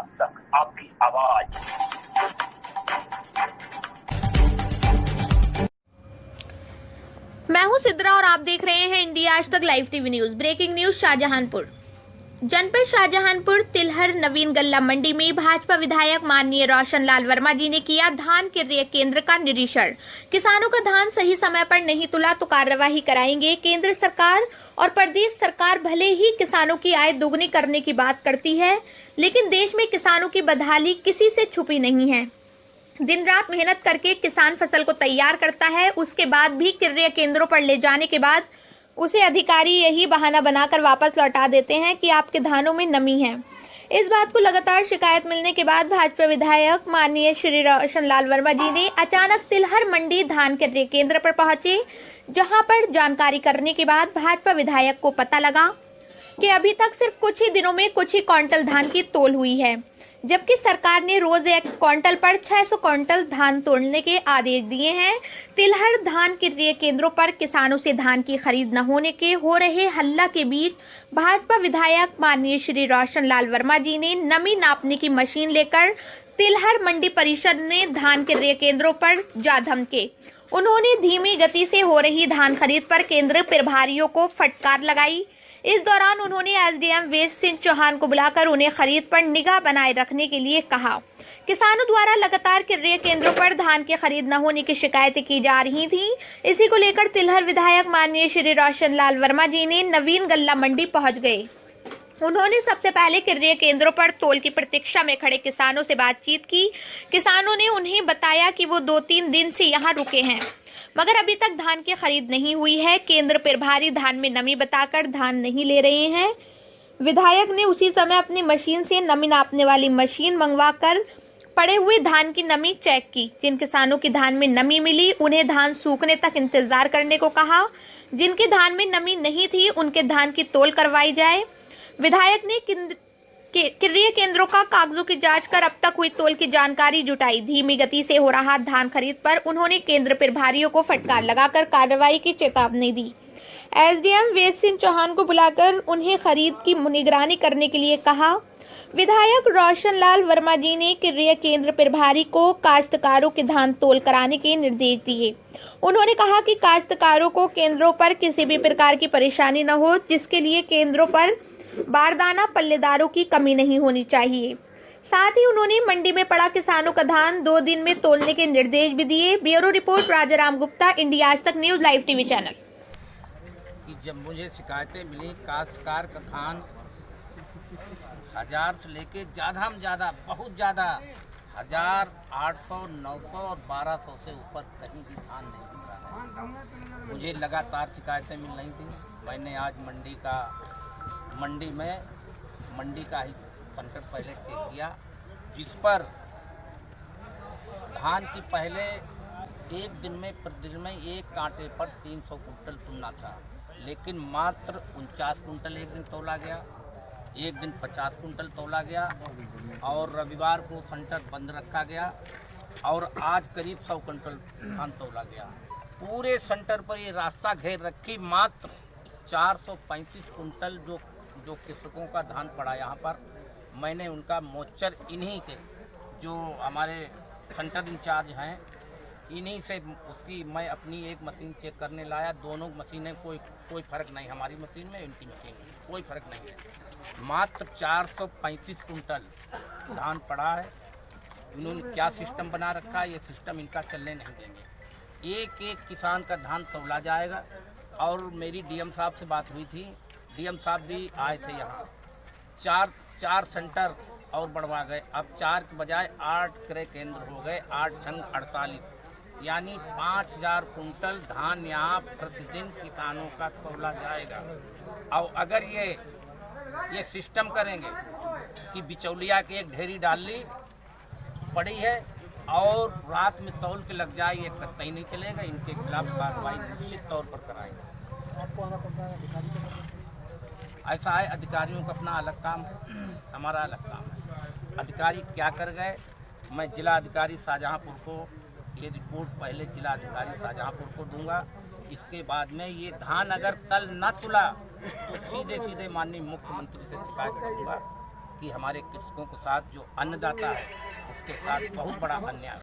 आज तक आपकी आवाज। मैं हूं सिद्रा और आप देख रहे हैं India Aaj Tak live TV news. Breaking news Shahjahanpur. जनपद शाहजहांपुर तिलहर नवीन गल्ला मंडी में भाजपा विधायक माननीय रोशन लाल वर्मा जी ने किया धान क्रय केंद्र का निरीक्षण। किसानों का धान सही समय पर नहीं तुला तो कार्यवाही कराएंगे। केंद्र सरकार और प्रदेश सरकार भले ही किसानों की आय दोगुनी करने की बात करती है, लेकिन देश में किसानों की बदहाली किसी से छुपी नहीं है। दिन रात मेहनत करके किसान फसल को तैयार करता है, उसके बाद भी क्रय केंद्रों पर ले जाने के बाद उसे अधिकारी यही बहाना बनाकर वापस लौटा देते हैं कि आपके धानों में नमी है। इस बात को लगातार शिकायत मिलने के बाद भाजपा विधायक माननीय श्री रोशन लाल वर्मा जी ने अचानक तिलहर मंडी धान क्रय केंद्र पर पहुंचे, जहां पर जानकारी करने के बाद भाजपा विधायक को पता लगा कि अभी तक सिर्फ कुछ ही दिनों में कुछ ही क्विंटल धान की तौल हुई है, जबकि सरकार ने रोज एक क्विंटल पर 600 क्विंटल धान तोड़ने के आदेश दिए हैं। तिलहर धान क्रय केंद्रों पर किसानों से धान की खरीद न होने के हो रहे हल्ला के बीच भाजपा विधायक माननीय श्री रोशन लाल वर्मा जी ने नमी नापने की मशीन लेकर तिलहर मंडी परिषद ने धान क्रय केंद्रों पर जा धमके। उन्होंने धीमी गति से हो रही धान खरीद पर केंद्र प्रभारियों को फटकार लगाई। इस दौरान उन्होंने एसडीएम वेद सिंह चौहान को बुलाकर उन्हें खरीद पर निगाह बनाए रखने के लिए कहा। किसानों द्वारा लगातार क्रय केंद्रों पर धान की खरीद न होने की शिकायतें की जा रही थी। इसी को लेकर तिलहर विधायक माननीय श्री रोशन लाल वर्मा जी ने नवीन गल्ला मंडी पहुंच गए। उन्होंने सबसे पहले क्रय केंद्रों पर तौल की प्रतीक्षा में खड़े किसानों से बातचीत की। किसानों ने उन्हें बताया कि वो 2-3 दिन से यहाँ रुके हैं, मगर अभी तक धान की खरीद नहीं हुई है। केंद्र प्रभारी धान में नमी बताकर धान नहीं ले रहे हैं। विधायक ने उसी समय अपनी मशीन से नमी नापने वाली मशीन मंगवाकर पड़े हुए धान की नमी चेक की। जिन किसानों की धान में नमी मिली उन्हें धान सूखने तक इंतजार करने को कहा। जिनके धान में नमी नहीं थी उनके धान की तौल करवाई जाए। विधायक ने क्रय केंद्रों का कागजों की जांच कर अब तक हुई तौल की जानकारी जुटाई। धीमी गति से हो रहा धान खरीद पर उन्होंने केंद्र प्रभारियों को फटकार लगाकर कार्रवाई की चेतावनी दी। एसडीएम वेद सिंह चौहान को बुलाकर उन्हें खरीद की निगरानी करने के लिए कहा। विधायक रोशन लाल वर्मा जी ने क्रय केंद्र प्रभारी को काश्तकारों के धान तौल कराने के निर्देश दिए। उन्होंने कहा कि काश्तकारों को केंद्रों पर किसी भी प्रकार की परेशानी न हो, जिसके लिए केंद्रों पर बारदाना पल्लेदारों की कमी नहीं होनी चाहिए। साथ ही उन्होंने मंडी में पड़ा किसानों का धान 2 दिन में तौलने के निर्देश भी दिए। Bureau report Rajaram Gupta, India Aaj तक न्यूज लाइव टीवी चैनल। जब मुझे शिकायतें मिली काश्तकार का धान 1000 से लेके ज़्यादा बहुत ज़्यादा 1000, 800, 900 और 1200 से ऊपर कहीं भी धान नहीं मिल रहा है। मुझे लगातार शिकायतें मिल रही थी। मैंने आज मंडी का ही सेंटर पहले चेक किया, जिस पर धान की पहले एक दिन में प्रतिदिन में एक कांटे पर 300 कुंटल तुलना था, लेकिन मात्र 49 कुंटल एक दिन तोला गया, एक दिन 50 कुंटल तोला गया और रविवार को सेंटर बंद रखा गया और आज करीब 100 कुंटल धान तोला गया। पूरे सेंटर पर ये रास्ता घेर रखी मात्र 435 कुंटल जो कृषकों का धान पड़ा यहाँ पर। मैंने उनका मोचर इन्हीं के जो हमारे सेंटर इंचार्ज हैं इन्हीं से उसकी मैं अपनी एक मशीन चेक करने लाया। दोनों मशीनें कोई फ़र्क नहीं, हमारी मशीन में उनकी मशीन में कोई फ़र्क नहीं है। मात्र 435 कुंटल धान पड़ा है। इन्होंने क्या सिस्टम बना रखा है, ये सिस्टम इनका चलने नहीं देंगे। एक एक किसान का धान तौला जाएगा। और मेरी डीएम साहब से बात हुई थी, डीएम साहब भी आए थे यहाँ। चार सेंटर और बढ़वा गए, अब 4 के बजाय 8 क्रय केंद्र हो गए, 8 छंग 48, यानी 5000 कुंटल धान यहाँ प्रतिदिन किसानों का तौला जाएगा। और अगर ये सिस्टम करेंगे कि बिचौलिया की एक ढेरी डाली पड़ी है और रात में तौल के लग जाए, ये कतई नहीं चलेगा। इनके खिलाफ कार्रवाई निश्चित तौर पर कराएंगे। ऐसा है, अधिकारियों का अपना अलग काम, हमारा अलग काम है। अधिकारी क्या कर गए, मैं जिला अधिकारी शाहजहांपुर को ये रिपोर्ट पहले जिला अधिकारी शाहजहांपुर को दूंगा। इसके बाद में ये धान अगर कल न तुला तो सीधे माननीय मुख्यमंत्री से शिकायत करूँगा कि हमारे कृषकों के साथ जो अन्नदाता है उसके साथ बहुत बड़ा अन्याय